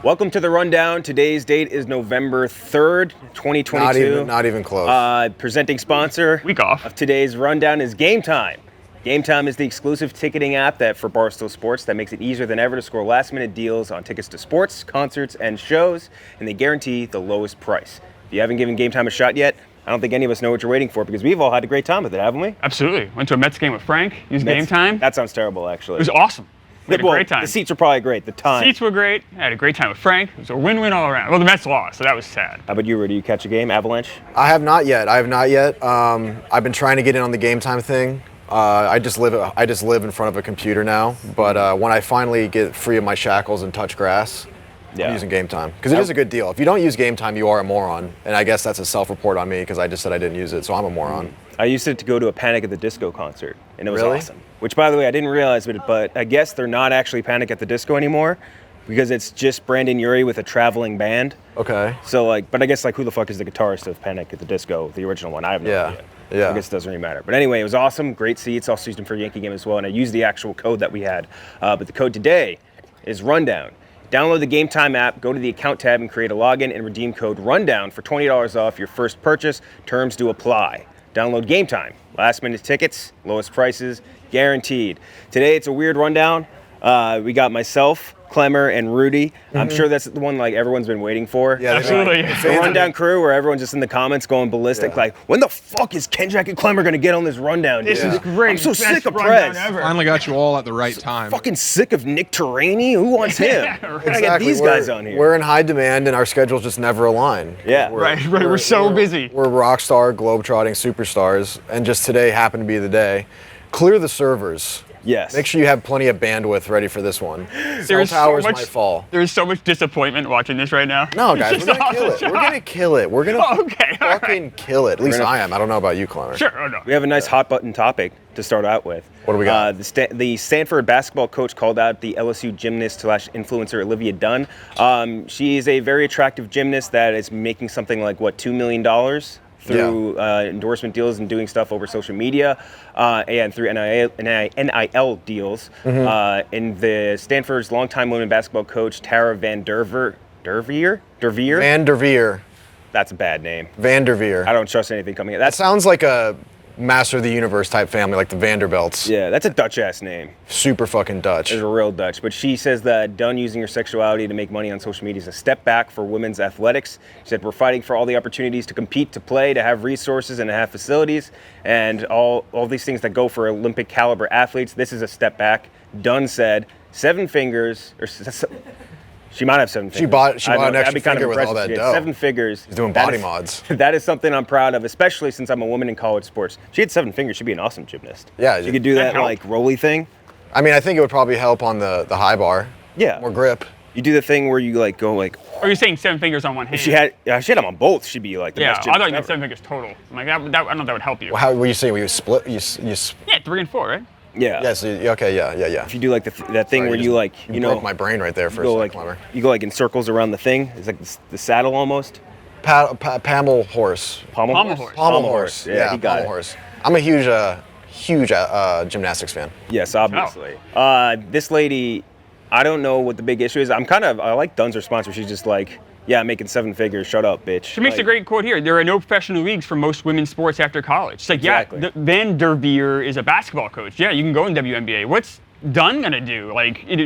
Welcome to the Rundown. Today's date is November 3rd, 2022. Not even close. Presenting sponsor Week off. of today's Rundown is Game Time. Game Time is the exclusive ticketing app for Barstool Sports that makes it easier than ever to score last-minute deals on tickets to sports, concerts, and shows, and they guarantee the lowest price. If you haven't given Game Time a shot yet, I don't think any of us know what you're waiting for because we've all had a great time with it, haven't we? Absolutely. Went to a Mets game with Frank. Used Game Time. That sounds terrible, actually. It was awesome. We had a great time. The seats were probably great. The time. Seats were great. I had a great time with Frank. It was a win-win all around. Well, the Mets lost, so that was sad. How about you, Rudy? You catch a game? Avalanche? I have not yet. I've been trying to get in on the Game Time thing. I just live in front of a computer now. But when I finally get free of my shackles and touch grass, I'm using Game Time. Because it is a good deal. If you don't use Game Time, you are a moron. And I guess that's a self-report on me because I just said I didn't use it, so I'm a moron. I used it to go to a Panic at the Disco concert, and it was Really? awesome. Which, by the way, I didn't realize it, but I guess they're not actually Panic at the Disco anymore because it's just Brandon Urie with a traveling band. Okay. So, but I guess, who the fuck is the guitarist of Panic at the Disco, the original one? I have no idea. Yeah. I guess it doesn't really matter. But anyway, it was awesome. Great seats. Also used them for a Yankee game as well, and I used the actual code that we had. But the code today is Rundown. Download the Game Time app, go to the account tab, and create a login and redeem code Rundown for $20 off your first purchase. Terms do apply. Download Game Time. Last minute tickets, lowest prices, guaranteed. Today it's a weird rundown. We got myself, Klemmer, and Rudy. I'm sure that's the one everyone's been waiting for. Yeah, Absolutely. The Rundown crew where everyone's just in the comments going ballistic, when the fuck is KenJac and Klemmer gonna get on this rundown? This is great. I'm so Best sick of rundown Prez. ever. Finally got you all at the right time. Fucking sick of Nick Terraney. Who wants him? I get these guys on here. We're in high demand and our schedules just never align. Yeah. Right. We're so busy. We're rock star, globetrotting superstars, and just today happened to be the day. Clear the servers. Yes. Make sure you have plenty of bandwidth ready for this one. Cell There's towers so much, might fall. There's so much disappointment watching this right now. No, guys, It's we're gonna just kill it. awesome. We're gonna kill it. We're gonna Okay, all fucking kill it. At least I am. I don't know about you, Klemmer. Sure. Oh, no. We have a nice hot button topic to start out with. What do we got? The Stanford basketball coach called out the LSU gymnast/influencer Olivia Dunne. She is a very attractive gymnast that is making something like $2 million through endorsement deals and doing stuff over social media and through NIL deals. And the Stanford's longtime women basketball coach Tara Van Derveer. Van der Veer. That's a bad name. Van der Veer. I don't trust anything coming in. That sounds like a Master of the Universe type family, like the Vanderbilts. Yeah, that's a Dutch ass name. Super fucking Dutch. Is a real Dutch, but she says that Dunne using her sexuality to make money on social media is a step back for women's athletics. She said, we're fighting for all the opportunities to compete, to play, to have resources, and to have facilities, and all these things that go for Olympic caliber athletes. This is a step back. Dunne said, 7 fingers, or she might have 7 fingers. She bought an extra finger with all that dough. 7 figures. She's doing body mods. That is something I'm proud of, especially since I'm a woman in college sports. She had 7 fingers. She'd be an awesome gymnast. Yeah. She could do that rolly thing. I mean, I think it would probably help on the high bar. Yeah. More grip. You do the thing where you go Or you're saying 7 fingers on one hand? If she had them on both, she'd be the best gymnast I thought you meant ever. 7 fingers total. I'm like, I don't know if that would help you. Well, how were you saying? Were you split? Yeah, 3 and 4, right? Yeah. Yes. Okay. Yeah. If you do that thing where you broke my brain right there for a second, Klemmer. you go in circles around the thing. It's like the saddle almost. Pommel horse. Pommel horse. Yeah, he got pommel it. horse. I'm a huge gymnastics fan. Yes, obviously. This lady, I don't know what the big issue is. I like Dunne's response where she's just like, yeah, I'm making 7 figures. Shut up, bitch. She makes a great quote here. There are no professional leagues for most women's sports after college. It's like, Exactly. Van der Veer is a basketball coach. Yeah, you can go in WNBA. What's Dunne gonna do?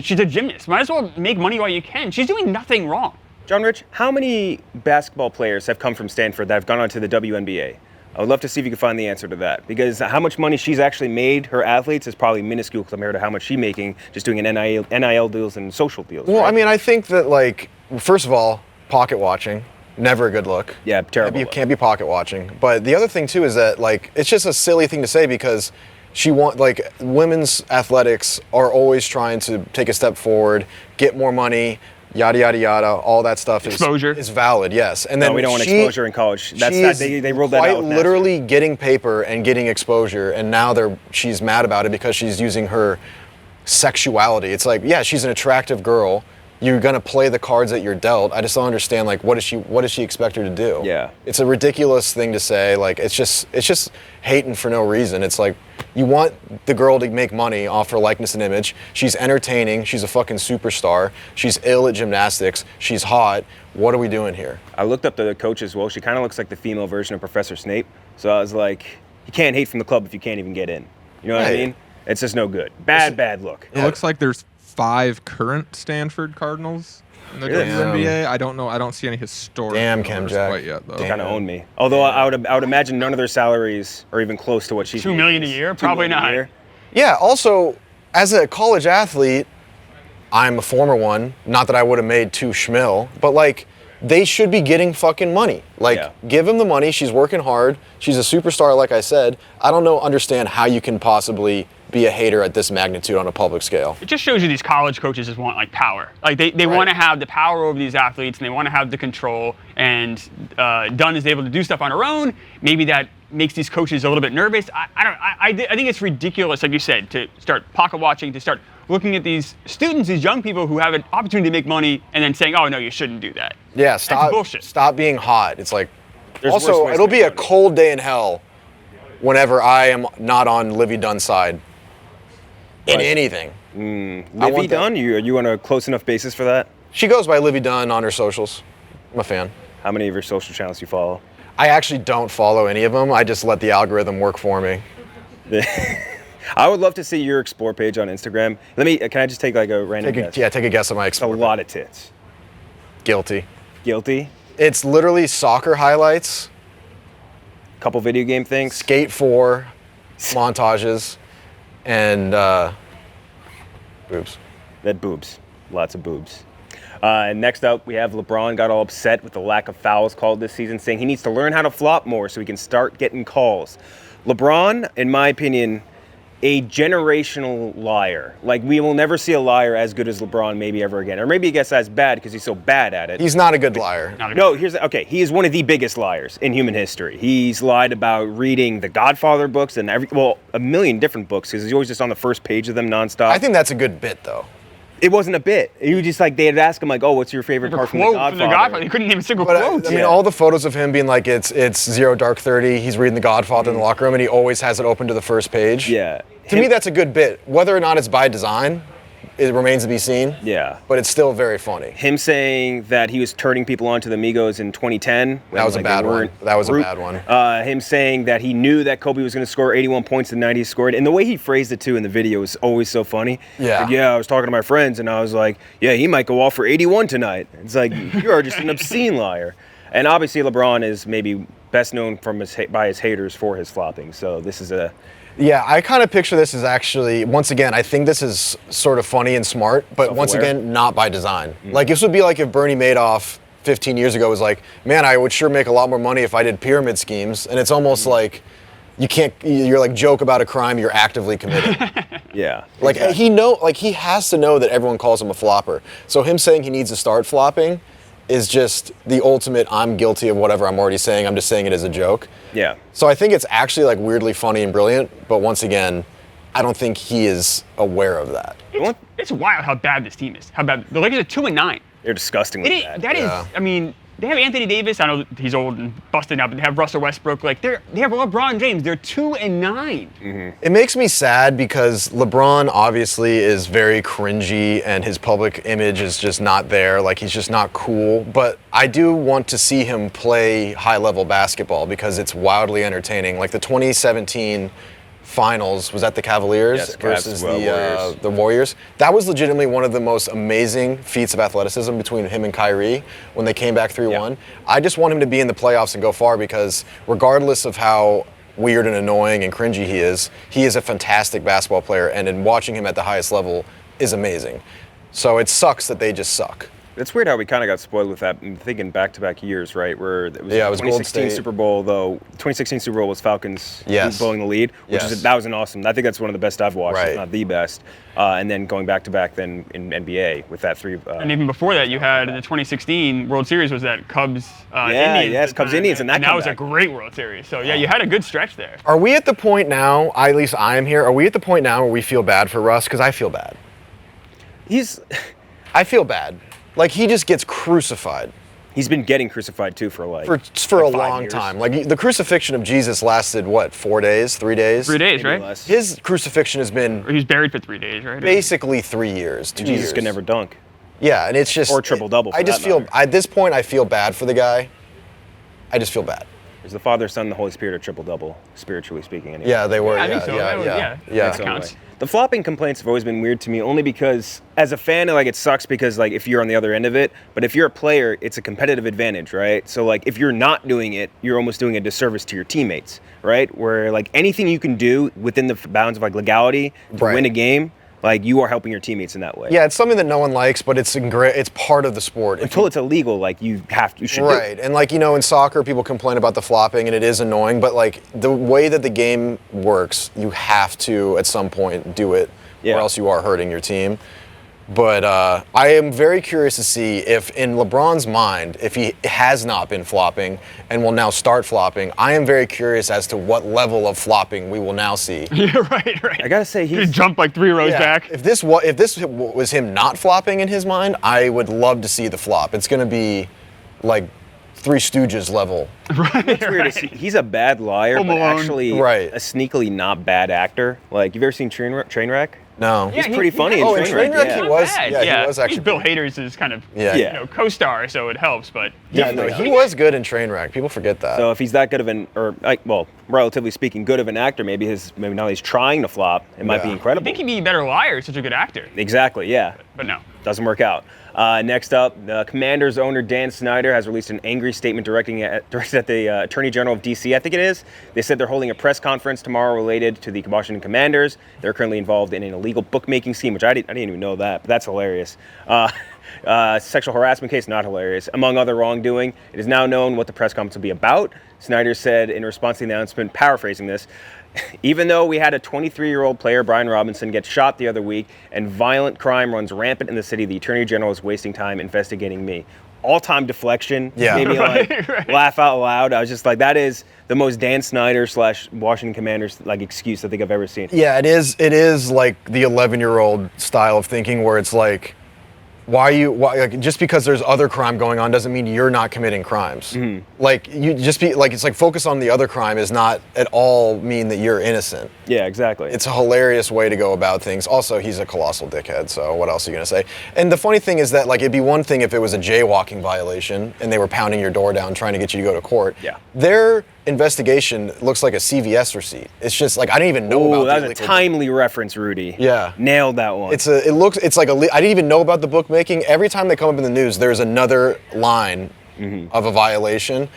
She's a gymnast. Might as well make money while you can. She's doing nothing wrong. John Rich, how many basketball players have come from Stanford that have gone on to the WNBA? I would love to see if you can find the answer to that, because how much money she's actually made her athletes is probably minuscule compared to how much she's making just doing an NIL deals and social deals. Well, right? I mean, I think that first of all, pocket watching, never a good look. Yeah, terrible. You can't be pocket watching. But the other thing too is that it's just a silly thing to say because women's athletics are always trying to take a step forward, get more money, yada yada yada. All that stuff is valid. Yes, and then we don't want exposure in college. They ruled that out. Quite literally getting paper and getting exposure, and now she's mad about it because she's using her sexuality. It's like, yeah, she's an attractive girl. you're gonna play the cards that you're dealt. I just don't understand, like, what does she expect her to do? Yeah. It's a ridiculous thing to say. Like, it's just hating for no reason. It's like, you want the girl to make money off her likeness and image. She's entertaining. She's a fucking superstar. She's ill at gymnastics. She's hot. What are we doing here? I looked up the coach as well. She kind of looks like the female version of Professor Snape. So I was like, you can't hate from the club if you can't even get in. You know what I Right. mean? It's just no good. Bad look. It looks like there's 5 current Stanford Cardinals in the Really? WNBA. I don't know. I don't see any historic Damn, numbers KenJac. quite yet, though. Damn. Kind of own me. Although I would imagine none of their salaries are even close to what she's $2 million a year? Probably not. Yeah, also, as a college athlete, I'm a former one. Not that I would have made 2 schmil, but, like, they should be getting fucking money. Like, Yeah. give them the money. She's working hard. She's a superstar, like I said. I don't understand how you can possibly be a hater at this magnitude on a public scale. It just shows you these college coaches just want like power. Like they want to have the power over these athletes and they want to have the control. And Dunne is able to do stuff on her own. Maybe that makes these coaches a little bit nervous. I think it's ridiculous, like you said, to start pocket watching, to start looking at these students, these young people who have an opportunity to make money, and then saying, "Oh no, you shouldn't do that." Yeah, That's stop. bullshit. Stop being hot. It's like, There's worse also, ways it'll to be make a money. cold day in hell whenever I am not on Livvy Dunne's side in Right. anything. I Livvy want that. Dunne? Are you on a close enough basis for that? She goes by Livvy Dunne on her socials. I'm a fan. How many of your social channels do you follow? I actually don't follow any of them. I just let the algorithm work for me. I would love to see your explore page on Instagram. Can I just take like a random guess? Take a guess at my It's a explore. lot of tits. Guilty. Guilty? It's literally soccer highlights, Couple video game things? Skate 4 montages, and boobs. That boobs. Lots of boobs. And next up, we have LeBron got all upset with the lack of fouls called this season, saying he needs to learn how to flop more so he can start getting calls. LeBron, in my opinion, a generational liar. Like, we will never see a liar as good as LeBron maybe ever again. Or maybe he gets as bad because he's so bad at it. He's not a good liar. No, he is one of the biggest liars in human history. He's lied about reading the Godfather books and a million different books because he's always just on the first page of them nonstop. I think that's a good bit, though. It wasn't a bit. He was just like, they'd ask him like, oh, what's your favorite part from the Godfather? He couldn't name a single But quote. I mean, all the photos of him being like, it's 0 dark 30, he's reading The Godfather in the locker room, and he always has it open to the first page. Yeah. To me, that's a good bit. Whether or not it's by design, it remains to be seen. Yeah. But it's still very funny. Him saying that he was turning people on to the Migos in 2010. That was a bad one. That was a bad one. Him saying that he knew that Kobe was going to score 81 points the night he scored. And the way he phrased it, too, in the video is always so funny. Yeah. Like, I was talking to my friends, and I was like, yeah, he might go off for 81 tonight. It's like, you are just an obscene liar. And obviously, LeBron is maybe best known by his haters for his flopping. So this is a... Yeah, I kind of picture this as actually, once again, I think this is sort of funny and smart, but once Self-aware? again, not by design. Like, this would be like if Bernie Madoff 15 years ago was like, man, I would sure make a lot more money if I did pyramid schemes. And it's almost like you're like joke about a crime you're actively committing. Yeah. Like, he has to know that everyone calls him a flopper. So him saying he needs to start flopping is just the ultimate, I'm guilty of whatever I'm already saying, I'm just saying it as a joke. Yeah. So I think it's actually like weirdly funny and brilliant, but once again, I don't think he is aware of that. It's wild how bad this team is. How bad the Lakers are 2-9. They're disgustingly bad. That is, I mean, they have Anthony Davis. I know he's old and busted now, but they have Russell Westbrook. Like they have LeBron James. They're 2-9. It makes me sad because LeBron obviously is very cringy and his public image is just not there. Like, he's just not cool. But I do want to see him play high-level basketball because it's wildly entertaining. Like the 2017 finals was at the Cavaliers Yes, versus Warriors. the Warriors. That was legitimately one of the most amazing feats of athleticism between him and Kyrie when they came back 3-1. Yeah. I just want him to be in the playoffs and go far because regardless of how weird and annoying and cringy he is a fantastic basketball player, and in watching him at the highest level is amazing. So it sucks that they just suck. It's weird how we kind of got spoiled with that. I'm thinking back-to-back years, right? Where it was Yeah, it was Golden 2016 State. Super Bowl, though. 2016 Super Bowl was Falcons Yes. blowing the lead, which Yes. that was an awesome. I think that's one of the best I've watched, Right. if not the best. And then going back-to-back then in NBA with that three. And even before that, you had the 2016 World Series was that Cubs Indians. yes, Cubs Indians, and that was a comeback. great World Series. So yeah, you had a good stretch there. Are we at the point now, at least I am here, are we at the point now where we feel bad for Russ? Because I feel bad. He's I feel bad. Like, he just gets crucified. He's been getting crucified too for For a 5 long years. time. Like, the crucifixion of Jesus lasted, what, 4 days, 3 days? 3 days, Maybe right? less. His crucifixion has Or been he was buried for 3 days, right? basically 3 years, 2 Jesus years. could never dunk. Yeah, and it's just... Or triple-double, I for just that feel... matter. At this point, I feel bad for the guy. I just feel bad. There's the Father, Son, and the Holy Spirit are triple-double, spiritually speaking. Anyway. Yeah, they were. I Yeah, think so. yeah. That counts. The flopping complaints have always been weird to me, only because as a fan, like, it sucks because, like, if you're on the other end of it, but if you're a player, it's a competitive advantage, right? So, like, if you're not doing it, you're almost doing a disservice to your teammates, right? Where, like, anything you can do within the bounds of, like, legality to Right. win a game, like, you are helping your teammates in that way. Yeah, it's something that no one likes, but it's part of the sport. Until it's illegal, like, you should do it. Right, and like, in soccer, people complain about the flopping, and it is annoying, but like, the way that the game works, you have to, at some point, do it, Yeah. or else you are hurting your team. But I am very curious to see if, in LeBron's mind, if he has not been flopping and will now start flopping, I am very curious as to what level of flopping we will now see. Yeah, right. I gotta say, He he's jumped like 3 rows Yeah, back. If this was him not flopping in his mind, I would love to see the flop. It's going to be like Three Stooges level. It's weird to see. He's a bad liar, Home but Alone. actually Right. a sneakily not bad actor. Like, you've ever seen Trainwreck? No. Yeah, He's pretty funny in Oh, in Trainwreck. Trainwreck, yeah. he was. Bad. Yeah, he was actually He's Bill pretty- Hader's kind of Yeah. co-star, so it helps. But Yeah, no, he was good in Trainwreck. People forget that. So if he's that good of relatively speaking, good of an actor, maybe now he's trying to flop. It might be Yeah. I incredible. think he'd be a better liar. He's such a good actor. Exactly, yeah. But no. Doesn't work out. Next up, the Commanders owner Dan Snyder has released an angry statement directed at the Attorney General of D.C., I think it is. They said they're holding a press conference tomorrow related to the Washington Commanders. They're currently involved in an illegal bookmaking scheme, which I didn't even know that, but that's hilarious. Sexual harassment case, not hilarious. Among other wrongdoing, it is now known what the press conference will be about. Snyder said in response to the announcement, paraphrasing this, even though we had a 23-year-old player, Brian Robinson, get shot the other week and violent crime runs rampant in the city, the Attorney General is wasting time investigating me. All-time deflection. Yeah. Made me Right. laugh out loud. I was just like, that is the most Dan Snyder / Washington Commanders like excuse I think I've ever seen. yeah, it is like the 11-year-old style of thinking where it's like, just because there's other crime going on doesn't mean you're not committing crimes. Mm-hmm. Like, it's like focus on the other crime is not at all mean that you're innocent. Yeah, exactly. It's a hilarious way to go about things. Also, he's a colossal dickhead, so what else are you going to say? And the funny thing is that, like, it'd be one thing if it was a jaywalking violation and they were pounding your door down trying to get you to go to court. Yeah. Their investigation looks like a CVS receipt. It's just like, I didn't even know Ooh, about that the was a illegal- timely reference, Rudy. Yeah. Nailed that one. It's like I didn't even know about the bookmaking. Every time they come up in the news, there's another line of a violation.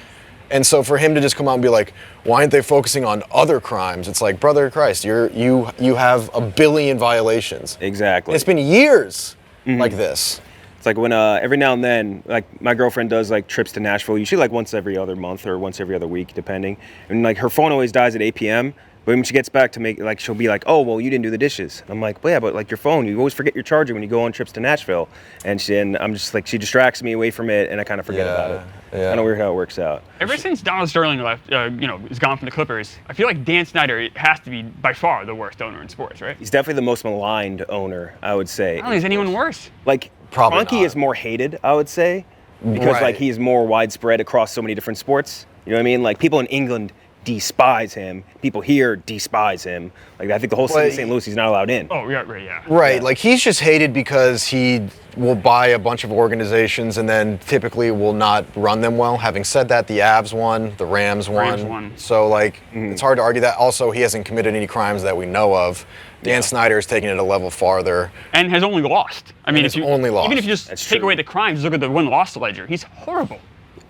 And so for him to just come out and be like, why aren't they focusing on other crimes? It's like, brother Christ, you have a billion violations. Exactly. It's been years like this. It's like when every now and then, like my girlfriend does like trips to Nashville, usually like once every other month or once every other week, depending. And like her phone always dies at 8 p.m. But when she gets back to make, like, she'll be like, oh, well, you didn't do the dishes. I'm like, well, yeah, but like your phone, you always forget your charger when you go on trips to Nashville. And I'm just like, she distracts me away from it, and I kind of forget about it. Yeah. Kind of weird how it works out. Ever since Donald Sterling left, is gone from the Clippers, I feel like Dan Snyder has to be by far the worst owner in sports, right? He's definitely the most maligned owner, I would say. I don't think there's anyone worse. Like, Probably Kroenke not. is more hated, I would say, because Right. like he's more widespread across so many different sports. You know what I mean? Like people in England despise him. People here despise him. Like I think the whole city of St. Louis he's not allowed in. Oh, yeah, right, yeah. Right, Yeah. like he's just hated because he will buy a bunch of organizations and then typically will not run them well. Having said that, the Avs won, the Rams won. So like, it's hard to argue that. Also, he hasn't committed any crimes that we know of. Dan Snyder is taking it a level farther. And has only lost. I mean, has only lost. even if you just That's take true. away the crimes, just look at the win-loss ledger. He's horrible.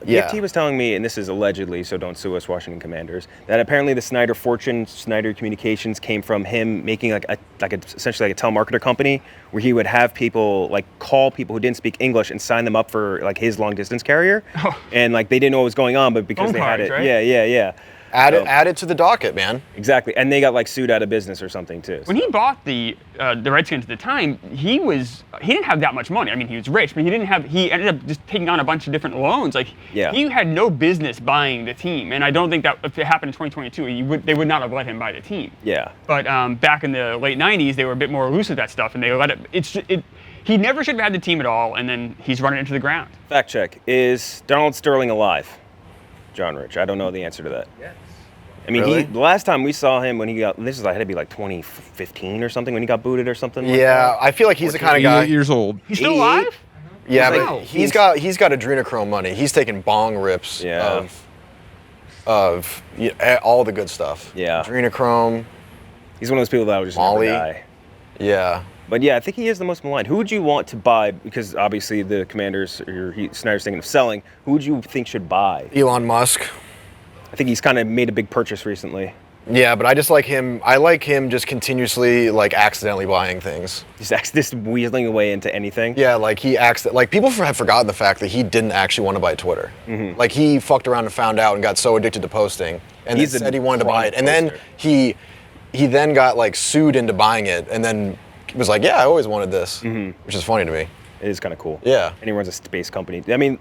Yeah. EFT was telling me, and this is allegedly, so don't sue us, Washington Commanders, that apparently the Snyder fortune, Snyder Communications, came from him making essentially like a telemarketer company where he would have people like call people who didn't speak English and sign them up for like his long distance carrier, and like they didn't know what was going on, but because Phone they had cards, it, right? yeah. Add it to the docket, man. Exactly, and they got like sued out of business or something too. When he bought the Redskins at the time, he didn't have that much money. I mean, he was rich, but he ended up just taking on a bunch of different loans. Like, Yeah. he had no business buying the team, and I don't think that if it happened in 2022, they would not have let him buy the team. Yeah. But back in the late 90s, they were a bit more loose with that stuff, and they let it. he never should have had the team at all, and then he's running into the ground. Fact check. Is Donald Sterling alive? John Rich. I don't know the answer to that. Yes. I mean, Really? the last time we saw him when he got, this is had to be like 2015 or something when he got booted or something. like Yeah, that. I feel like he's the kind of 88 guy. years old. He's still 88? alive? Yeah, Wow. but he's got adrenochrome money. He's taking bong rips Yeah. of all the good stuff. Yeah. Adrenochrome. He's one of those people that would just Molly. never die. Yeah. But yeah, I think he is the most maligned. Who would you want to buy? Because obviously the Commanders, or Snyder's thinking of selling. Who would you think should buy? Elon Musk. I think he's kind of made a big purchase recently. Yeah, but I just like him. I like him just continuously like accidentally buying things. Just this weaseling away into anything. Yeah, like people have forgotten the fact that he didn't actually want to buy Twitter. Like he fucked around and found out and got so addicted to posting, and He's then a said he wanted to buy it, chronic and then poster. he then got like sued into buying it, and then was like, yeah, I always wanted this, which is funny to me. It is kind of cool. Yeah. And he runs a space company. I mean,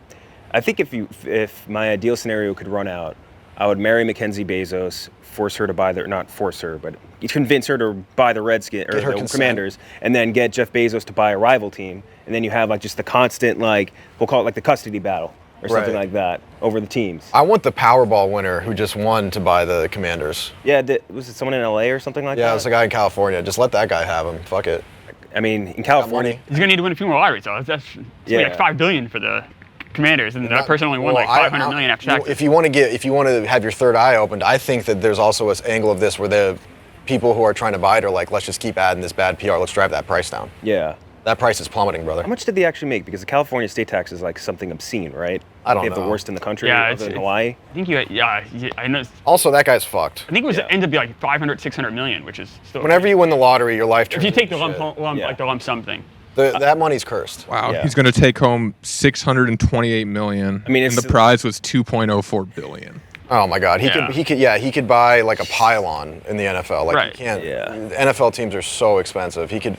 I think if my ideal scenario could run out, I would marry Mackenzie Bezos, force her to buy not force her, but convince her to buy the Redskins or Get her the consent. Commanders, and then get Jeff Bezos to buy a rival team, and then you have like just the constant like we'll call it like the custody battle or something Right. like that over the teams. I want the Powerball winner who just won to buy the Commanders. Yeah, was it someone in LA or something like that? Yeah, it's a guy in California. Just let that guy have him. Fuck it. I mean, in Got California, money. He's going to need to win a few more lotteries, so that's Yeah. like $5 billion for the Commanders, and that person only won like Well, $500 million after you know, taxes. if you want to have your third eye opened, I think that there's also an angle of this where the people who are trying to buy it are like, let's just keep adding this bad PR. Let's drive that price down. yeah. That price is plummeting, brother. How much did they actually make? Because the California state tax is like something obscene, right? I don't They have the know. worst in the country, Yeah, other it's- than Hawaii. I think I know. Also, that guy's fucked. I think it was Yeah. ended up being like 500, 600 million, which is still. Whenever you win the lottery, your life if turns you take the into lump, shit. Yeah. like the lump sum thing. That money's cursed. Wow, Yeah. he's going to take home 628 million. I mean, and it's- the prize was 2.04 billion. Oh my God, Yeah. he could buy like a pylon in the NFL. Like Right. he can't. Yeah. NFL teams are so expensive. He could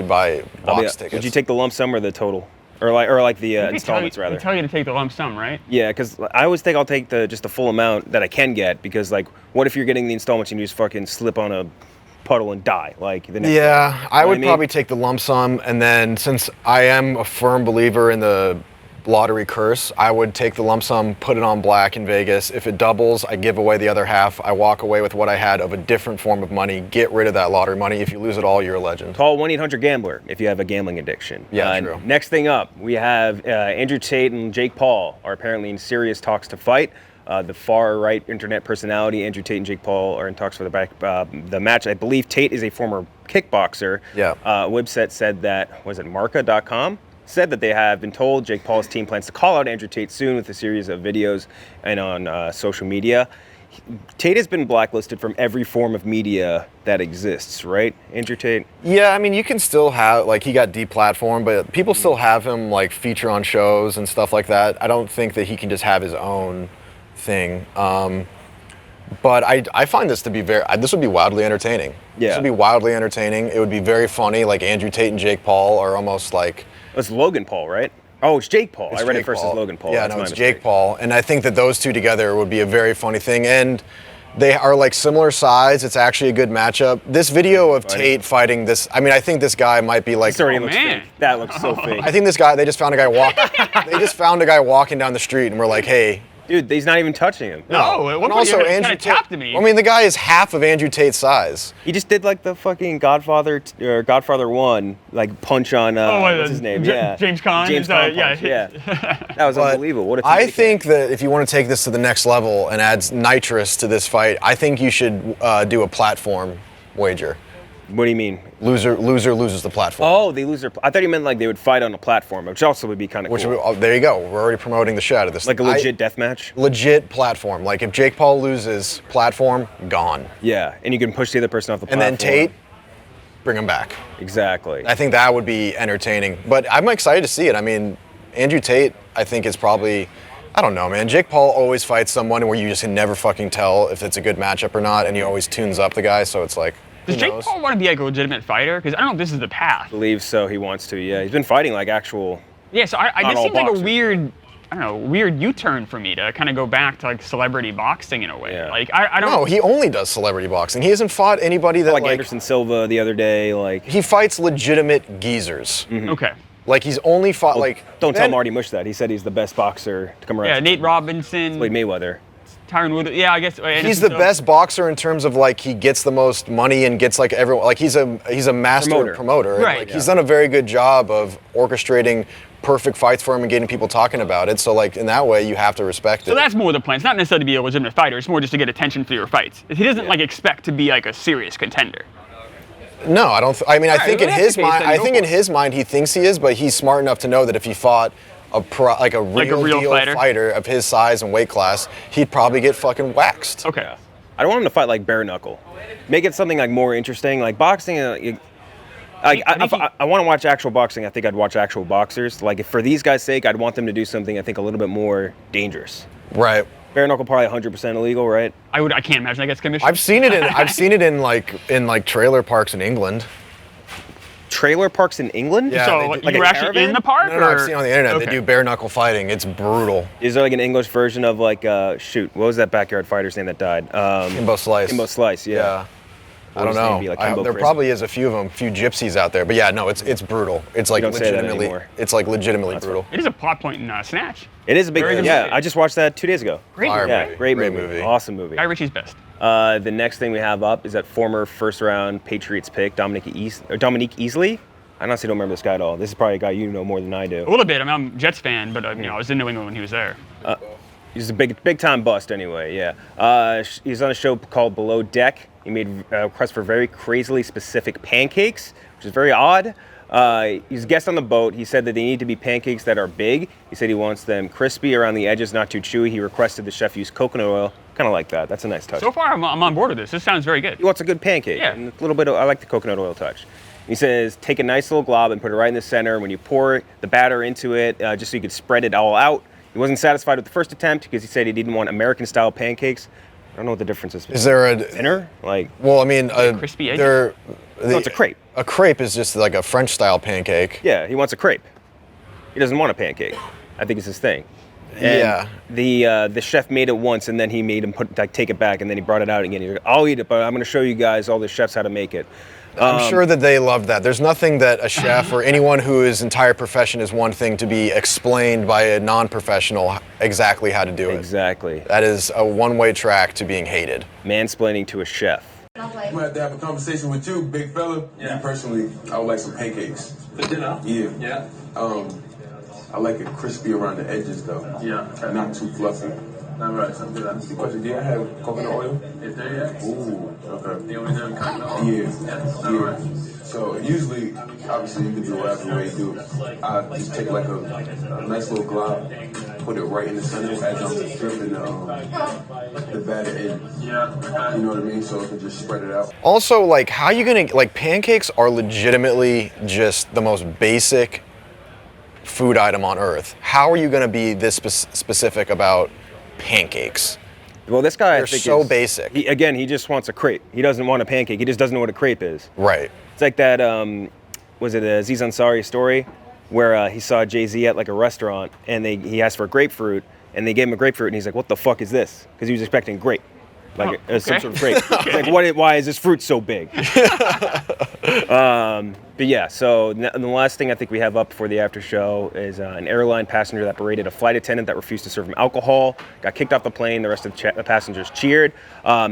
buy box tickets. Would you take the lump sum or the total, or like the They installments tell you, rather? They tell you to take the lump sum, right? Yeah, because I always think I'll take just the full amount that I can get, because like, what if you're getting the installments and you just fucking slip on a puddle and die like the next? Yeah, day? I You know would what mean? probably take the lump sum, and then since I am a firm believer in the lottery curse, I would take the lump sum, put it on black in Vegas. If it doubles, I give away the other half. I walk away with what I had of a different form of money. Get rid of that lottery money. If you lose it all, you're a legend. Call 1-800-GAMBLER if you have a gambling addiction. Yeah, true. Next thing up, we have Andrew Tate and Jake Paul are apparently in serious talks to fight. The far-right internet personality, Andrew Tate and Jake Paul, are in talks for the match. I believe Tate is a former kickboxer. Yeah. Website said that, was it Marca.com? Said that they have been told Jake Paul's team plans to call out Andrew Tate soon with a series of videos and on social media. Tate has been blacklisted from every form of media that exists, right, Andrew Tate? Yeah, I mean, you can still have, like, he got deplatformed, but people still have him, like, feature on shows and stuff like that. I don't think that he can just have his own thing. But I find this to be this would be wildly entertaining. Yeah. This would be wildly entertaining. It would be very funny. Like, Andrew Tate and Jake Paul are almost like... It's Logan Paul, right? Oh, it's Jake Paul. I read it Jake first Paul. as Logan Paul. Yeah, That's no, my it's mistake. Jake Paul. And I think that those two together would be a very funny thing. And they are like similar size. It's actually a good matchup. This video of Tate fighting this, I mean, I think this guy might be like... This already Oh, looks man. fake. That looks so fake. I think this guy, they just found a guy walking down the street and we're like, hey... Dude, he's not even touching him. No, at one And point also, you Andrew kind of Tate, tapped me. I mean, the guy is half of Andrew Tate's size. He just did like the fucking Godfather 1, like punch on what's his name? Yeah, James Caan. James Caan punch. Yeah, that was But unbelievable. What if I think that if you want to take this to the next level and add nitrous to this fight, I think you should do a platform wager. What do you mean? Loser loses the platform. Oh, they lose their. I thought you meant like they would fight on a platform, which also would be kind of Which cool. there you go. We're already promoting the shit out of this. Like a legit death match. legit platform. Like if Jake Paul loses, platform gone. Yeah, and you can push the other person off the And platform. then Tate, bring him back. Exactly. I think that would be entertaining. But I'm excited to see it. I mean, Andrew Tate, I think is probably, I don't know, man. Jake Paul always fights someone where you just can never fucking tell if it's a good matchup or not, and he always tunes up the guy. So it's like, who Does Jake knows? Paul want to be like a legitimate fighter? Because I don't know if this is the path. I believe so. He wants to. Yeah, he's been fighting like actual. Yeah, so Not this all seems like a boxers. weird. I don't know, weird U-turn for me to kind of go back to like celebrity boxing in a way. Yeah. Like I don't. No, he only does celebrity boxing. He hasn't fought anybody that like Anderson Silva the other day. Like He fights legitimate geezers. Okay. Like he's only fought don't tell Marty Mush that. He said he's the best boxer to come around. Yeah, Nate Robinson, Floyd Mayweather. Tyron Woodley. Yeah, I guess He's the best boxer in terms of like he gets the most money and gets like everyone. Like he's a master promoter. And, Right. like, he's done a very good job of orchestrating perfect fights for him and getting people talking about it. So like in that way, you have to respect it. So that's more the plan. It's not necessarily to be a legitimate fighter. It's more just to get attention for your fights. He doesn't like expect to be like a serious contender. No, I don't. I mean, I think in well, his that's the case, mind, then I go think for in it. his mind, he thinks he is, but he's smart enough to know that if he fought a real deal fighter of his size and weight class, he'd probably get fucking waxed. Okay. Yeah. I don't want him to fight like bare knuckle. Make it something like more interesting. Like boxing, I want to watch actual boxing. I think I'd watch actual boxers. Like if for these guys' sake, I'd want them to do something I think a little bit more dangerous. Right. Bare knuckle probably 100% illegal, right? I can't imagine that gets commissioned. I've seen it in like trailer parks in England. Trailer parks in England? Yeah. So they like, do- like you a were actually caravan? in the park? No, I've seen it on the internet. Okay. They do bare knuckle fighting. It's brutal. Is there like an English version of like what was that backyard fighter's name that died? Kimbo Slice. Kimbo Slice, yeah. I don't his name know. be, like, Kimbo There Crisp? probably is a few of them, few gypsies out there. But yeah, no, it's brutal. It's like don't say that legitimately. anymore. It's like legitimately brutal. It is a plot point in Snatch. It is a big Very good yeah. movie. I just watched that 2 days ago. Great Fire movie. Yeah, movie. great Great movie. movie. Awesome movie. Guy Ritchie's best. The next thing we have up is that former first-round Patriots pick, Dominique Easley. I honestly don't remember this guy at all. This is probably a guy you know more than I do. A little bit. I mean, I'm a Jets fan, but I was in New England when he was there. He's a big-time bust anyway, yeah. He's on a show called Below Deck. He made requests for very crazily specific pancakes, which is very odd. He's a guest on the boat. He said that they need to be pancakes that are big. He said he wants them crispy around the edges, not too chewy. He requested the chef use coconut oil. Kind of like that. That's a nice touch. So far, I'm on board with this. This sounds very good. He wants a good pancake. Yeah. And a little bit of, I like the coconut oil touch. He says, take a nice little glob and put it right in the center. When you pour the batter into it, just so you could spread it all out. He wasn't satisfied with the first attempt because he said he didn't want American-style pancakes. I don't know what the difference is. Is there a Thinner? Like, Well, I mean, crispy edges? it's a crepe. A crepe is just like a French-style pancake. Yeah, he wants a crepe. He doesn't want a pancake. I think it's his thing. And Yeah. the chef made it once, and then he made him take it back, and then he brought it out again. He's like, I'll eat it, but I'm going to show you guys, all the chefs, how to make it. I'm sure that they love that. There's nothing that a chef or anyone whose entire profession is one thing to be explained by a non-professional exactly how to do it. Exactly. That is a one-way track to being hated. Mansplaining to a chef. I'm gonna have to have a conversation with you, big fella. Yeah. Me personally, I would like some pancakes. For dinner? Yeah. Yeah. I like it crispy around the edges though. Yeah. Not too fluffy. All right, so do that. The question, do you have coconut oil? Is there yet? Ooh, okay. The only thing kind of Yeah. So usually, obviously, you can do whatever way you do. I just take like a nice little glob, put it right in the center as I'm dripping the batter in. Yeah. You know what I mean? So it can just spread it out. Also, like, how you gonna, like, pancakes are legitimately just the most basic food item on earth. How are you gonna be this specific about pancakes? Well, this guy, They're I think, so is, basic. He just wants a crepe. He doesn't want a pancake. He just doesn't know what a crepe is. Right. It's like that, was it Aziz Ansari story, where he saw Jay-Z at like a restaurant, and he asked for a grapefruit, and they gave him a grapefruit, and he's like, what the fuck is this? Because he was expecting grape. Like some sort of grape. He's like, why is this fruit so big? But yeah, so the last thing I think we have up for the after show is an airline passenger that berated a flight attendant that refused to serve him alcohol, got kicked off the plane, the rest of the passengers cheered.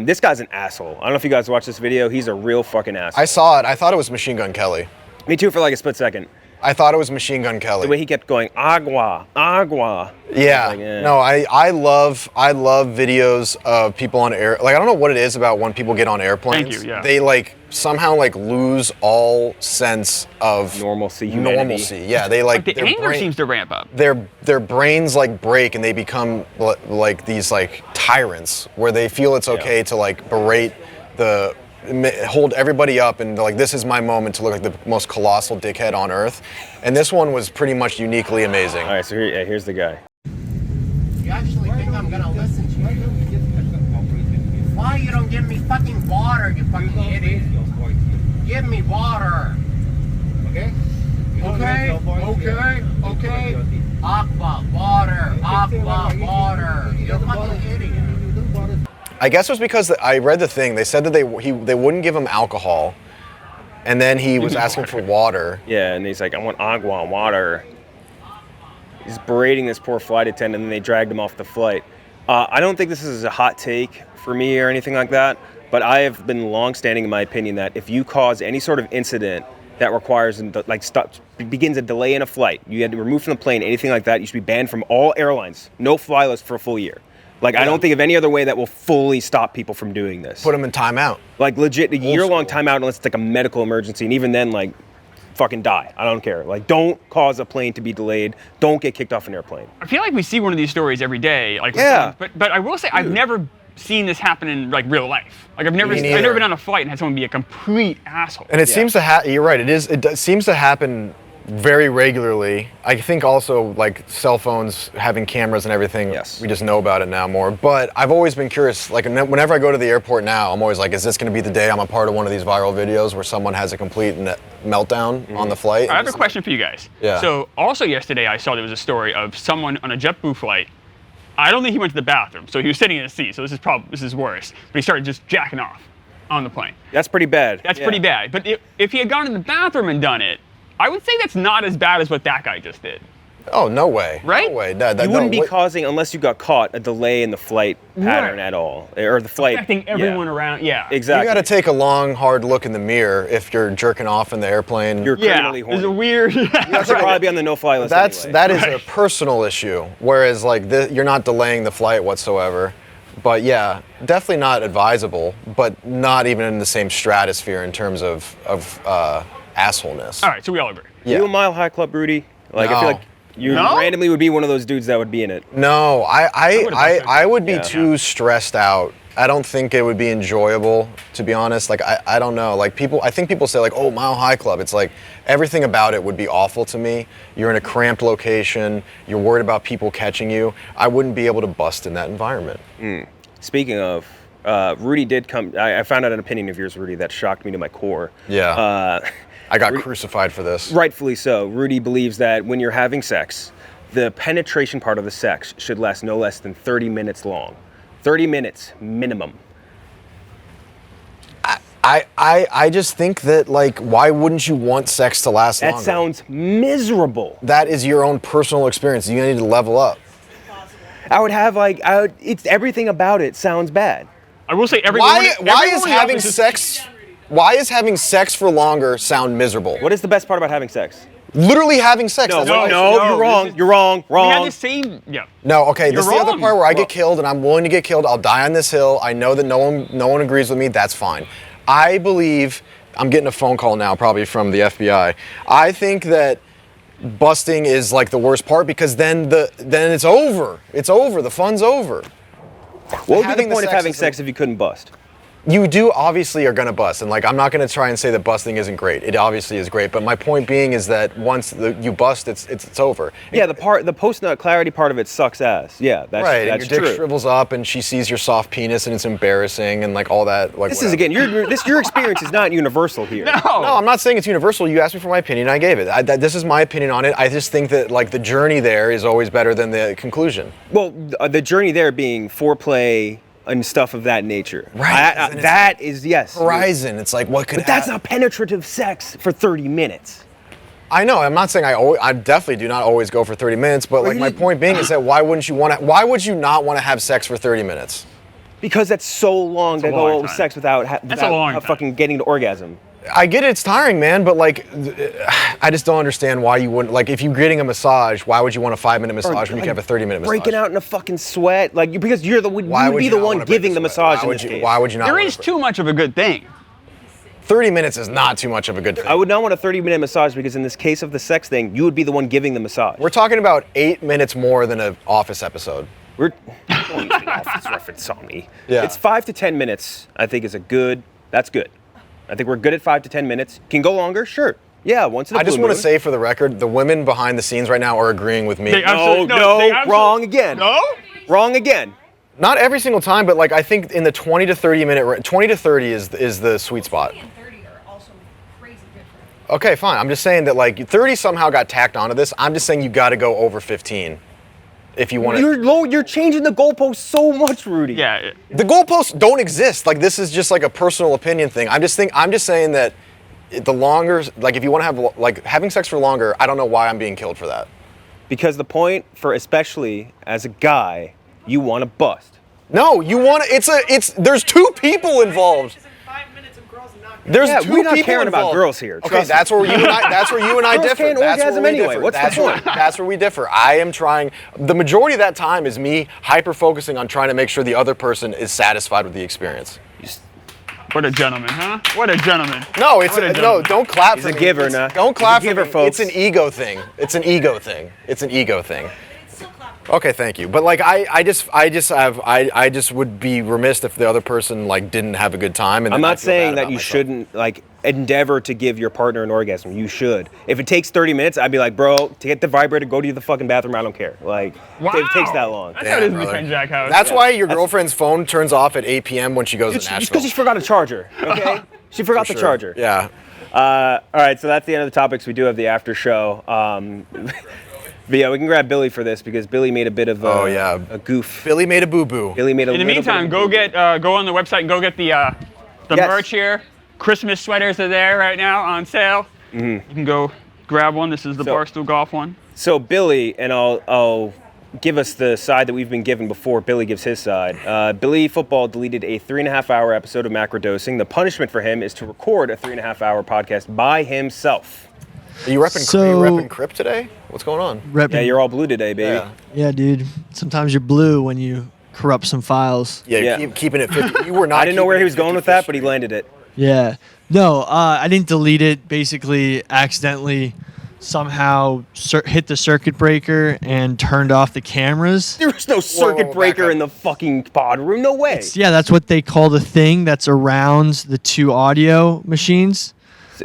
This guy's an asshole. I don't know if you guys watched this video. He's a real fucking asshole. I saw it. I thought it was Machine Gun Kelly. Me too, for like a split second. I thought it was Machine Gun Kelly. The way he kept going, agua, agua. Yeah. Like, eh. No, I love videos of people on air. Like, I don't know what it is about when people get on airplanes. Thank you, yeah. They like somehow like lose all sense of Normalcy, humanity. Normalcy. Yeah, they like The their anger seems to ramp up. their brains like break and they become like these like tyrants where they feel it's okay to like berate hold everybody up and like, this is my moment to look like the most colossal dickhead on earth. And this one was pretty much uniquely amazing. All right, so here's the guy. You actually think I'm gonna listen to you? Why you don't give me fucking water, you fucking idiot? Give me water. Okay? Okay? Aqua, water, talk about water. You're a fucking idiot. I guess it was because I read the thing. They said that they wouldn't give him alcohol, and then he was asking for water. Yeah, and he's like, I want agua and water. He's berating this poor flight attendant, and they dragged him off the flight. I don't think this is a hot take for me or anything like that, but I have been long-standing in my opinion that if you cause any sort of incident that requires, begins a delay in a flight, you had to remove from the plane, anything like that, you should be banned from all airlines. No fly list for a full year. Like, I don't think of any other way that will fully stop people from doing this. Put him in timeout. Like, legit, a year-long timeout unless it's like a medical emergency, and even then, like, fucking die. I don't care. Like, don't cause a plane to be delayed. Don't get kicked off an airplane. I feel like we see one of these stories every day. Like, Yeah. But I will say, I've never seen this happen in like real life. Like, I've never been on a flight and had someone be a complete asshole. And it seems to you're right. It seems to happen very regularly. I think also like cell phones having cameras and everything. Yes. We just know about it now more. But I've always been curious. Like whenever I go to the airport now, I'm always like, is this going to be the day I'm a part of one of these viral videos where someone has a complete meltdown on the flight? I have a question for you guys. Yeah. So also yesterday I saw there was a story of someone on a JetBlue flight. I don't think he went to the bathroom, so he was sitting in a seat. So this is worse. But he started just jacking off on the plane. That's pretty bad. That's pretty bad. But if he had gone to the bathroom and done it, I would say that's not as bad as what that guy just did. Oh, no way. Right? No way. You wouldn't be causing, unless you got caught, a delay in the flight pattern at all. Or the flight. Affecting everyone around, Exactly. You got to take a long, hard look in the mirror if you're jerking off in the airplane. You're criminally there's a horny. weird... You should probably be on the no-fly list anyway. That is a personal issue, whereas like you're not delaying the flight whatsoever. But yeah, definitely not advisable, but not even in the same stratosphere in terms of assholeness. All right, so we all agree. Yeah. You a Mile High Club, Rudy? Like, I feel No. like you No? randomly would be one of those dudes that would be in it. No, I would be Yeah. too stressed out. I don't think it would be enjoyable, to be honest. Like, I don't know. Like, I think people say, like, oh, Mile High Club. It's like, everything about it would be awful to me. You're in a cramped location. You're worried about people catching you. I wouldn't be able to bust in that environment. Speaking of, Rudy did come. I found out an opinion of yours, Rudy, that shocked me to my core. Yeah. I got crucified for this. Rightfully so. Rudy believes that when you're having sex, the penetration part of the sex should last no less than 30 minutes long. 30 minutes minimum. I just think that, like, why wouldn't you want sex to last longer? That sounds miserable. That is your own personal experience. You need to level up. It's everything about it sounds bad. I will say everyone... Why is having sex... Why is having sex for longer sound miserable? What is the best part about having sex? Literally having sex. No, that's what I- you're wrong. You're wrong. We had Wrong. the same... Yeah. No, okay, this is the other wrong. part where I get killed and I'm willing to get killed. I'll die on this hill. I know that no one agrees with me. That's fine. I believe... I'm getting a phone call now, probably from the FBI. I think that busting is like the worst part because then it's over. It's over. The fun's over. What would be Having the point of having is sex if you couldn't bust? You do obviously are gonna bust, and like I'm not gonna try and say that busting isn't great. It obviously is great, but my point being is that once you bust, it's over. Yeah, the post-nut clarity part of it sucks ass. Yeah, that's Right, that's and your dick true. shrivels up, and she sees your soft penis, and it's embarrassing, and like all that. Like This is again, your experience is not universal here. No, I'm not saying it's universal. You asked me for my opinion, I gave it. This is my opinion on it. I just think that like the journey there is always better than the conclusion. Well, the journey there being foreplay and stuff of that nature. Right. That is yes. Horizon. It's like what could. But that's not penetrative sex for 30 minutes. I know. I'm not saying I definitely do not always go for 30 minutes, but like my point being is that why would you not want to have sex for 30 minutes? Because that's so long to go time. sex without That's a long time. fucking getting to orgasm. I get it, it's tiring, man, but like, I just don't understand why you wouldn't, like, if you're getting a massage, why would you want a 5-minute massage when you can have a 30-minute massage? Breaking out in a fucking sweat, like because you would be the not one wanna break giving the sweat? massage in this case. Why would you not? There is too much of a good thing. 30 minutes is not too much of a good thing. I would not want a 30-minute massage because in this case of the sex thing, you would be the one giving the massage. We're talking about 8 minutes more than an Office episode. We're don't use the Office reference on me. Yeah. It's 5 to 10 minutes. I think is that's good. I think we're good at 5 to 10 minutes. Can go longer, sure. Yeah, once in a I just blue want to moon. say for the record, the women behind the scenes right now are agreeing with me. They absolutely- Wrong again. No? Wrong again. Not every single time, but like I think in the 20 to 30 minute, 20 to 30 is the sweet spot. 20 and 30 are also crazy different. Okay, fine. I'm just saying that like 30 somehow got tacked onto this. I'm just saying you got to go over 15. if you want to. You're changing the goalpost so much, Rudy. Yeah. The goalposts don't exist. Like, this is just like a personal opinion thing. I'm just saying that the longer, like, if you want to have, like, having sex for longer, I don't know why I'm being killed for that. Because the point for, especially as a guy, you want to bust. No, you want to. There's two people involved. There's two we're not people caring about involved. girls here. Okay, Trust that's me. where you and I. That's where you and I Girls differ. can't That's orgasm where we anyway. differ. What's the that's point? That's where we differ. I am trying. The majority of that time is me hyper focusing on trying to make sure the other person is satisfied with the experience. What a gentleman, huh? What a gentleman. No, it's What a no. gentleman. Don't clap He's for a me. giver, It's- nah. Don't He's clap a giver, for me. folks. It's an ego thing. It's an ego thing. It's an ego thing. Okay, thank you. But like, I just would be remiss if the other person like didn't have a good time. And I'm then I not feel saying bad that about you myself. shouldn't like endeavor to give your partner an orgasm. You should. If it takes 30 minutes, I'd be like, bro, to get the vibrator, go to the fucking bathroom. I don't care. Like, Wow. if it takes that long. That's how it is in the brother. KenJac house. That's why your girlfriend's phone turns off at 8 p.m. when she goes It's to because Nashville. she forgot a charger. Okay, she forgot the Sure. charger. Yeah. All right, so that's the end of the topics. We do have the after show. But yeah, we can grab Billy for this because Billy made a bit of a goof. Billy made a boo-boo. Billy made a In the little meantime, bit of a go on the website and go get the Yes. merch here. Christmas sweaters are there right now on sale. You can go grab one. This is the So- Barstool Golf one. So Billy, and I'll give us the side that we've been given before Billy gives his side. Billy Football deleted a 3.5-hour episode of macrodosing. The punishment for him is to record a 3.5-hour podcast by himself. Are you repping Crip today? What's going on? Repping. Yeah, you're all blue today, baby. Yeah. Yeah, dude. Sometimes you're blue when you corrupt some files. Yeah, Yeah. keeping it 50. You were not. I didn't know where keeping he it was going with 50 that, but he landed it. Yeah. No, I didn't delete it. Basically, accidentally somehow hit the circuit breaker and turned off the cameras. There was no circuit back breaker up. in the fucking pod room. No way. Yeah, that's what they call the thing that's around the two audio machines.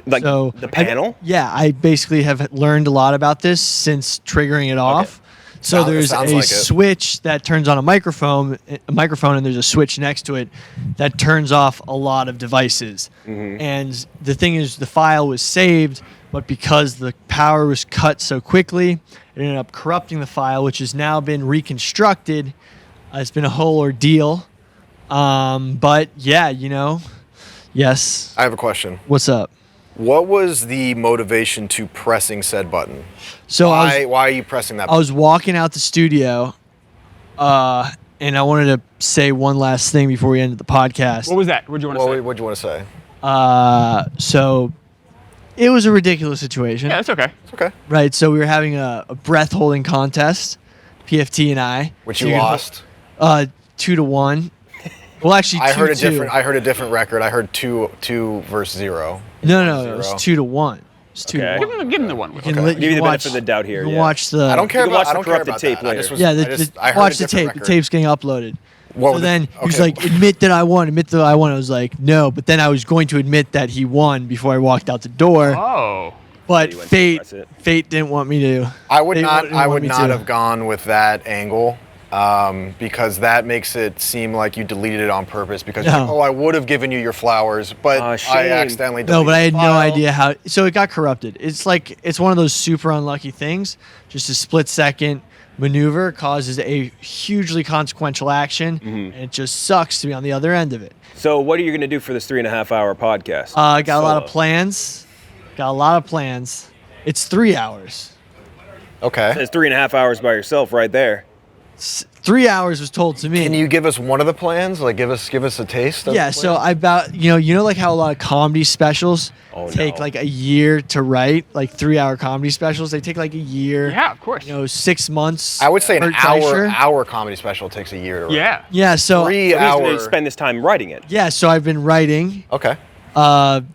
Like So the panel? I basically have learned a lot about this since triggering it off. So Sounds- there's sounds a like it. switch that turns on a microphone, and there's a switch next to it that turns off a lot of devices. And the thing is, the file was saved, but because the power was cut so quickly, it ended up corrupting the file, which has now been reconstructed. It's been a whole ordeal. But yeah, yes. I have a question. What's up? What was the motivation to pressing said button? So Why are you pressing that I was walking out the studio, and I wanted to say one last thing before we ended the podcast. What was that? What do you want to say? What'd you want to say? So it was a ridiculous situation, Yeah, that's okay. It's okay. right? So we were having a breath holding contest, PFT and I. Which So you you're- lost. 2-1. Well, actually, I heard a 2-2. different. I heard a different record. I heard two versus 0. No, it was 2-1. It's 2-1. Okay. Give him the one. Will. You can Okay. li- Give you you can the watch, benefit of the doubt here, You can yeah. watch the. I don't care You can about. watch I the don't care corrupted about tape that. I later. just was, Yeah, I heard watch a the different tape. record. The tape's getting uploaded. What So was then it? he was Okay. like, admit that I won. Admit that I won. I was like, no. But then I was going to admit that he won before I walked out the door. Oh. But you went to press fate didn't want me to. I would They not. didn't I want would me not to. have gone with that angle, because that makes it seem like you deleted it on purpose. Because you're like, No. oh, I would have given you your flowers, but Aw, I shame. accidentally deleted No, but I had the no file. idea how. So it got corrupted. It's like it's one of those super unlucky things. Just a split second maneuver causes a hugely consequential action, and it just sucks to be on the other end of it. So what are you going to do for this 3.5-hour podcast? I got a lot of Solo. plans. Got a lot of plans. It's 3 hours. Okay. It's 3.5 hours by yourself right there. 3 hours was told to me. Can you give us one of the plans? Like, give us a taste. Of Yeah, the so plan? I about like how a lot of comedy specials take no. like a year to write, like 3 hour comedy specials. They take like a year. Yeah, of course. 6 months. I would say an Bert Kreischer. hour comedy special takes a year to write. Yeah. Yeah, so 3 So he's going hours. to spend this time writing it. yeah, so I've been writing. Okay.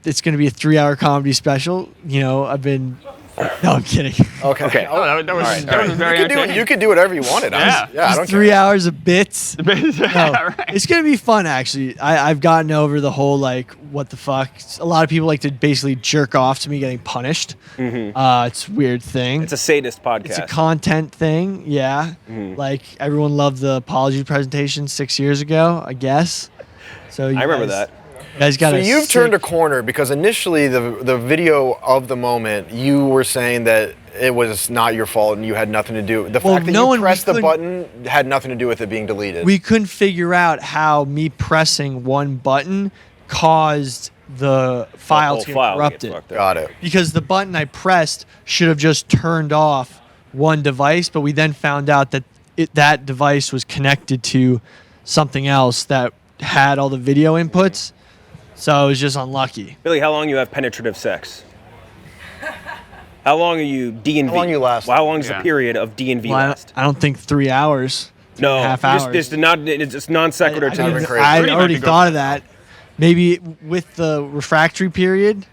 It's going to be a 3 hour comedy special. I've been. No, I'm kidding. Okay. Okay. Oh, that was, that was very entertaining. You could do whatever you wanted. Yeah. I don't 3 care. hours of bits. No, Yeah, right. it's gonna be fun actually. I've gotten over the whole like what the fuck. A lot of people like to basically jerk off to me getting punished. It's a weird thing. It's a sadist podcast. It's a content thing, yeah. Like everyone loved the apology presentation 6 years ago, I guess. So I remember that. You guys got So you've turned a corner because initially the video of the moment, you were saying that it was not your fault and you had nothing to do. The fact that you pressed the button had nothing to do with it being deleted. We couldn't figure out how me pressing one button caused the file to get corrupted. Got it. Because the button I pressed should have just turned off one device, but we then found out that that device was connected to something else that had all the video inputs. So it was just unlucky. Billy, how long you have penetrative sex? How long are you D&V? How long you last? Well, how long is the period of D&V last? I don't think 3 hours. No, half hours. It's non sequitur. I already thought of that. Maybe with the refractory period,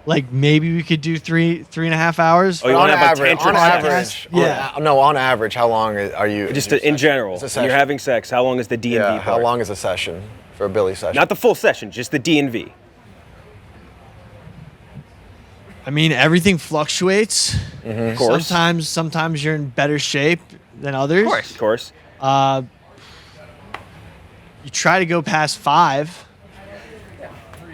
like maybe we could do 3.5 hours. Oh, you want to have a tantric average? Yeah. On average, how long are you? Just in general, when you're having sex, how long is the D&V part? How long is a session for a Billy session? Not the full session, just the D&V. I mean, everything fluctuates. Of course. Sometimes you're in better shape than others. Of course. You try to go past 5.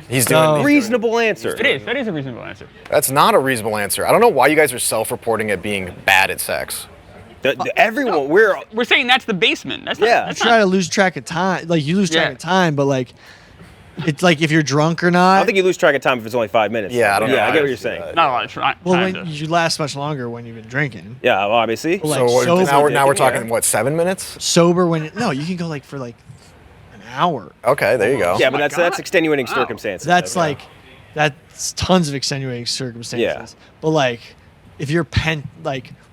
He's doing a reasonable answer. It is. That is a reasonable answer. That's not a reasonable answer. I don't know why you guys are self-reporting at being bad at sex. Everyone, we're saying that's the basement. That's not, You try to lose track of time. Like you lose track of time, but like it's like if you're drunk or not. I don't think you lose track of time if it's only 5 minutes. Yeah, I don't know. Yeah, I get what you're saying. Not a lot of time. Well, you last much longer when you've been drinking. Yeah, well, obviously. But, so now we're talking what, 7 minutes? Sober when you can go like for like an hour. Okay, there you go. Yeah, but that's extenuing circumstances. That's tons of extenuating circumstances. Yeah. But like if you're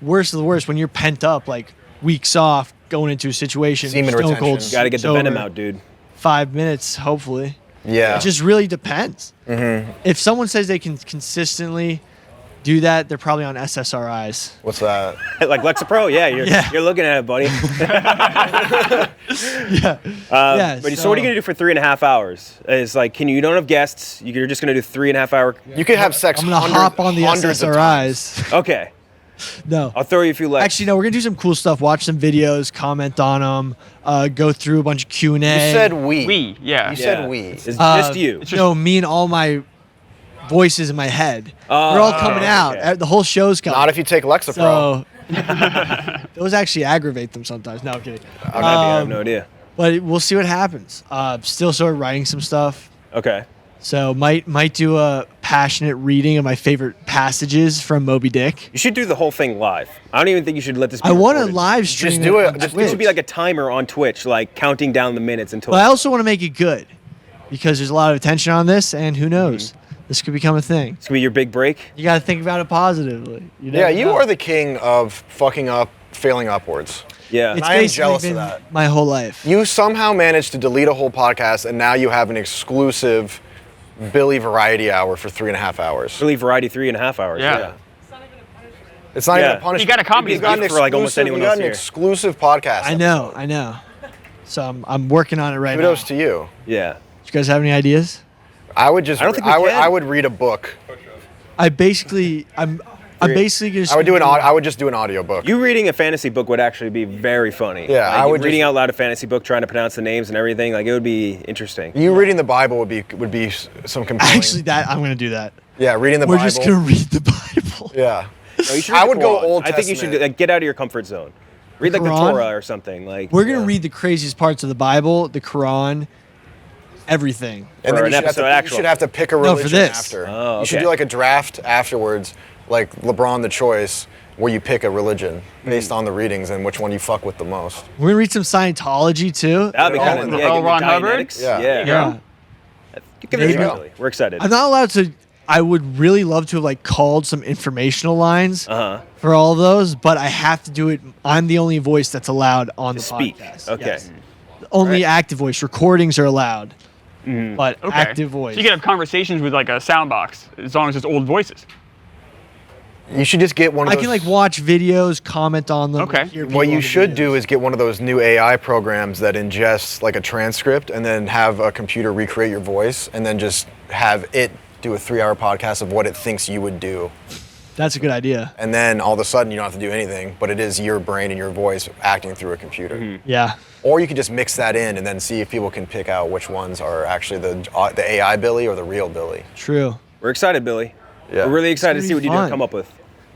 worst of the worst when you're pent up like weeks off going into a situation. Semen stone retention. cold You got to get the venom out, dude. 5 minutes, hopefully. Yeah. It just really depends. If someone says they can consistently do that, they're probably on SSRIs. What's that? Like Lexapro? Yeah, you're looking at it, buddy. But so what are you going to do for 3.5 hours? It's like, you don't have guests. You're just going to do 3.5 hour. You could have sex. I'm going to hop on the SSRIs. Okay. No. I'll throw you a few legs. Actually, no, we're going to do some cool stuff. Watch some videos, comment on them, go through a bunch of Q&A. You said we. We, yeah. You said we. It's just you. No, me and all my voices in my head. They're all coming out. Okay. The whole show's coming. Not if you take Lexapro. So those actually aggravate them sometimes. No, I'm kidding. I have no idea. But we'll see what happens. Still sort of writing some stuff. Okay. So might do a passionate reading of my favorite passages from Moby Dick. You should do the whole thing live. I don't even think you should let this be I want to recorded. live stream. Just do it. It should be like a timer on Twitch, like counting down the minutes until. But I also want to make it good because there's a lot of attention on this, and who knows, this could become a thing. It's gonna be your big break. You got to think about it positively. You are the king of fucking up, failing upwards. Yeah. It's I am basically jealous been of that. my whole life. You somehow managed to delete a whole podcast, and now you have an exclusive Billy Variety Hour for 3.5 hours. Billy Variety 3.5 hours. Yeah. It's not even a punishment. You got a comedy. You got an for like almost anyone else an here. exclusive podcast. I know. So I'm working on it right now. Kudos to you. Yeah. Do you guys have any ideas? I would just. I don't think we I can. would read a book. I'm basically just. I would just do an audio book. You reading a fantasy book would actually be very funny. Yeah, like, I would reading just- out loud a fantasy book, trying to pronounce the names and everything. Like it would be interesting. You reading the Bible would be some compelling. Actually, I'm gonna do that. Yeah, reading the We're Bible. just gonna read the Bible. Yeah. No, you should I read the would go Quran. Old I think you Testament. should get out of your comfort zone. Read like the Quran? Torah or something. Like We're gonna read the craziest parts of the Bible, the Quran, everything. And For then an you should, episode have to, actual. you should have to pick a No, religion for this. after. Oh, You should okay. do like a draft afterwards, like LeBron the Choice, where you pick a religion based on the readings and which one you fuck with the most. We're gonna read some Scientology too. That'd be All kind in of there. yeah, L. Ron Hubbard? Dianetics. Yeah. Yeah. Yeah. Give it Maybe. a try, Billy. We're excited. I'm not allowed to. I would really love to have like called some informational lines for all of those, but I have to do it. I'm the only voice that's allowed on the speak. podcast. Okay. Yes. Only active voice. Recordings are allowed, but Okay. active voice. So you can have conversations with like a sound box as long as it's old voices. You should just get one of I those. can like watch videos, comment on them. Okay. hear What people you on the should videos. do is get one of those new AI programs that ingests like a transcript and then have a computer recreate your voice and then just have it do a 3-hour podcast of what it thinks you would do. That's a good idea. And then all of a sudden you don't have to do anything, but it is your brain and your voice acting through a computer. Yeah. Or you could just mix that in and then see if people can pick out which ones are actually the AI Billy or the real Billy. True. We're excited, Billy. Yeah. We're really excited to It's see gonna what be you're going fun. to come up with.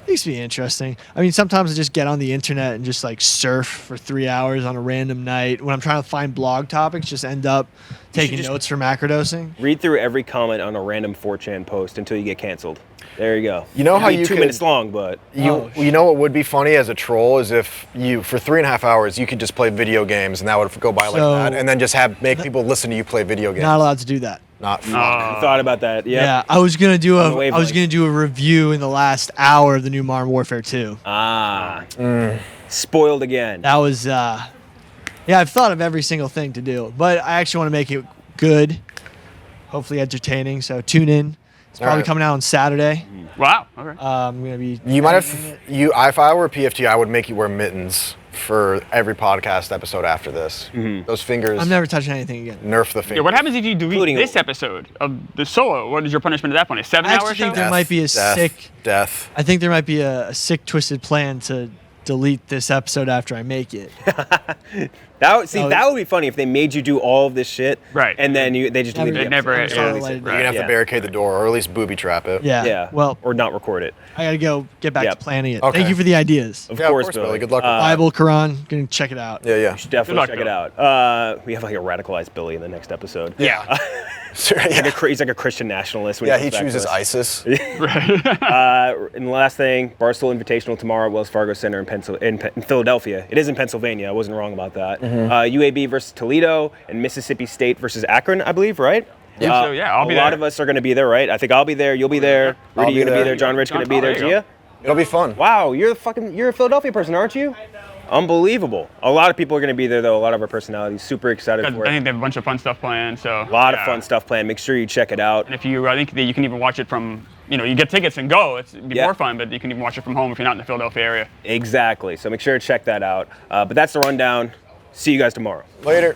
It used to be interesting. I mean, sometimes I just get on the internet and just like surf for 3 hours on a random night. When I'm trying to find blog topics, just end up taking just- notes for macrodosing. Read through every comment on a random 4chan post until you get canceled. There you go. You know how It'll be you 2 could- minutes long, but You know what would be funny as a troll is if you, for 3.5 hours, you could just play video games and that would go by like So- that, and then just make people listen to you play video games. Not allowed to do that. Not fuck. I thought about that. Yeah, I was gonna do On the a wavelength. review in the last hour of the new Modern Warfare 2. Spoiled again. That was I've thought of every single thing to do, but I actually want to make it good, hopefully entertaining. So tune in. It's probably Alright. coming out on Saturday. Wow. Okay. I'm gonna be. You might have if I were a PFT, I would make you wear mittens for every podcast episode after this. Those fingers. I'm never touching anything again. Nerf the fingers. Yeah, what happens if you delete Including- this episode of the solo? What is your punishment at that point? A 7 I hour actually show? think there might be a sick. Death. I think there might be a sick, twisted plan to delete this episode after I make it. That would be funny if they made you do all of this shit, Right. and then they just Never- deleted It the never- episode. yeah. Release it. You're You're gonna have Yeah. to barricade the door, or at least booby trap it. Yeah. Yeah. Well, or not record it. I gotta go get back Yeah. to planning it. Okay. Thank you for the ideas. Of Yeah, course, of course, Billy. Billy. Good luck with that. Bible, Quran, gonna check it out. Yeah, yeah. You should definitely luck, check it Billy. out. We have like a radicalized Billy in the next episode. Yeah. He's like a Christian nationalist. When Yeah, he he comes back to chooses us. ISIS. And the last thing, Barstool Invitational tomorrow at Wells Fargo Center in Philadelphia. It is in Pennsylvania. I wasn't wrong about that. UAB versus Toledo and Mississippi State versus Akron, I believe, right? Yeah. So, yeah, I'll be A lot there. of us are going to be there, right? I think I'll be there. You'll be there. I'll Rudy, be you're going to be there. there. John Rich going to be Oh, there. there you go. Gia? It'll be fun. Wow, you're a Philadelphia person, aren't you? Unbelievable. A lot of people are going to be there, though. A lot of our personalities. Super excited I for think it. they have a bunch of fun stuff planned. So A lot of fun stuff planned. Make sure you check it out. And if you, I think that you can even watch it from, you get tickets and go. It'd be Yeah. more fun, but you can even watch it from home if you're not in the Philadelphia area. Exactly. So make sure to check that out. But that's the rundown. See you guys tomorrow. Later.